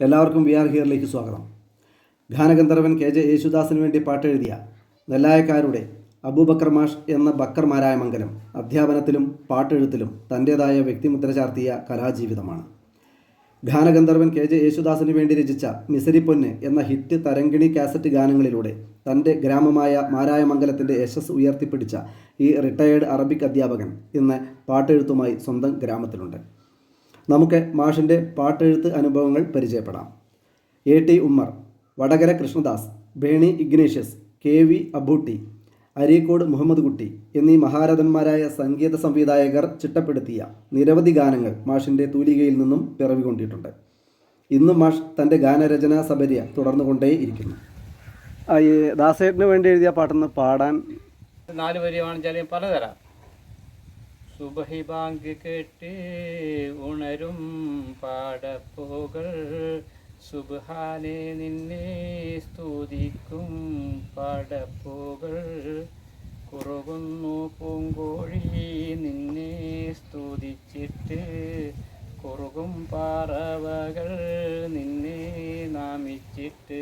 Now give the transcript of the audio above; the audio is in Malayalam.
എല്ലാവർക്കും വി ആർ ഹിയറിലേക്ക് സ്വാഗതം. ഗാനഗന്ധർവൻ കെ ജെ യേശുദാസിന് വേണ്ടി പാട്ടെഴുതിയ നെല്ലായക്കാരുടെ അബൂബക്കർ മാഷ് എന്ന ബക്കർ മാരായമംഗലം അധ്യാപനത്തിലും പാട്ടെഴുത്തിലും തൻ്റേതായ വ്യക്തിമുദ്ര ചാർത്തിയ കലാജീവിതമാണ്. ഗാനഗന്ധർവൻ കെ ജെ യേശുദാസിന് വേണ്ടി രചിച്ച മിസരിപ്പൊന്ന് എന്ന ഹിറ്റ് തരങ്കിണി കാസറ്റ് ഗാനങ്ങളിലൂടെ തൻ്റെ ഗ്രാമമായ മാരായമംഗലത്തിൻ്റെ യശസ് ഉയർത്തിപ്പിടിച്ച ഈ റിട്ടയേർഡ് അറബിക് അധ്യാപകൻ ഇന്ന് പാട്ടെഴുത്തുമായി സ്വന്തം ഗ്രാമത്തിലുണ്ട്. നമുക്ക് മാഷിൻ്റെ പാട്ടെഴുത്ത് അനുഭവങ്ങൾ പരിചയപ്പെടാം. A T Ummer, Vadakara Krishnadas, Berny Ignatius, K V Abootty, Areekode Muhammad Kutty എന്നീ മഹാരഥന്മാരായ സംഗീത സംവിധായകർ ചിട്ടപ്പെടുത്തിയ നിരവധി ഗാനങ്ങൾ മാഷിൻ്റെ തൂലികയിൽ നിന്നും പിറവികൊണ്ടിട്ടുണ്ട്. ഇന്നും മാഷ് തൻ്റെ ഗാനരചനാ സബര്യ തുടർന്നുകൊണ്ടേയിരിക്കുന്നു. ദാസേട്ടന് വേണ്ടി എഴുതിയ പാട്ടൊന്ന് പാടാൻ 4 വരിയാണെന്ന് പലതരം. സുബഹി ബാങ്ക് കേട്ട് ഉണരും പാടപ്പോകൾ, സുബ്ഹാനെ നിന്നെ സ്തുതിക്കും പാടപ്പോകൾ, കുറുകുന്നു പൂങ്കോഴി നിന്നെ സ്തുതിച്ചിട്ട്, കുറുകും പറവകൾ നിന്നെ നാമിച്ചിട്ട്,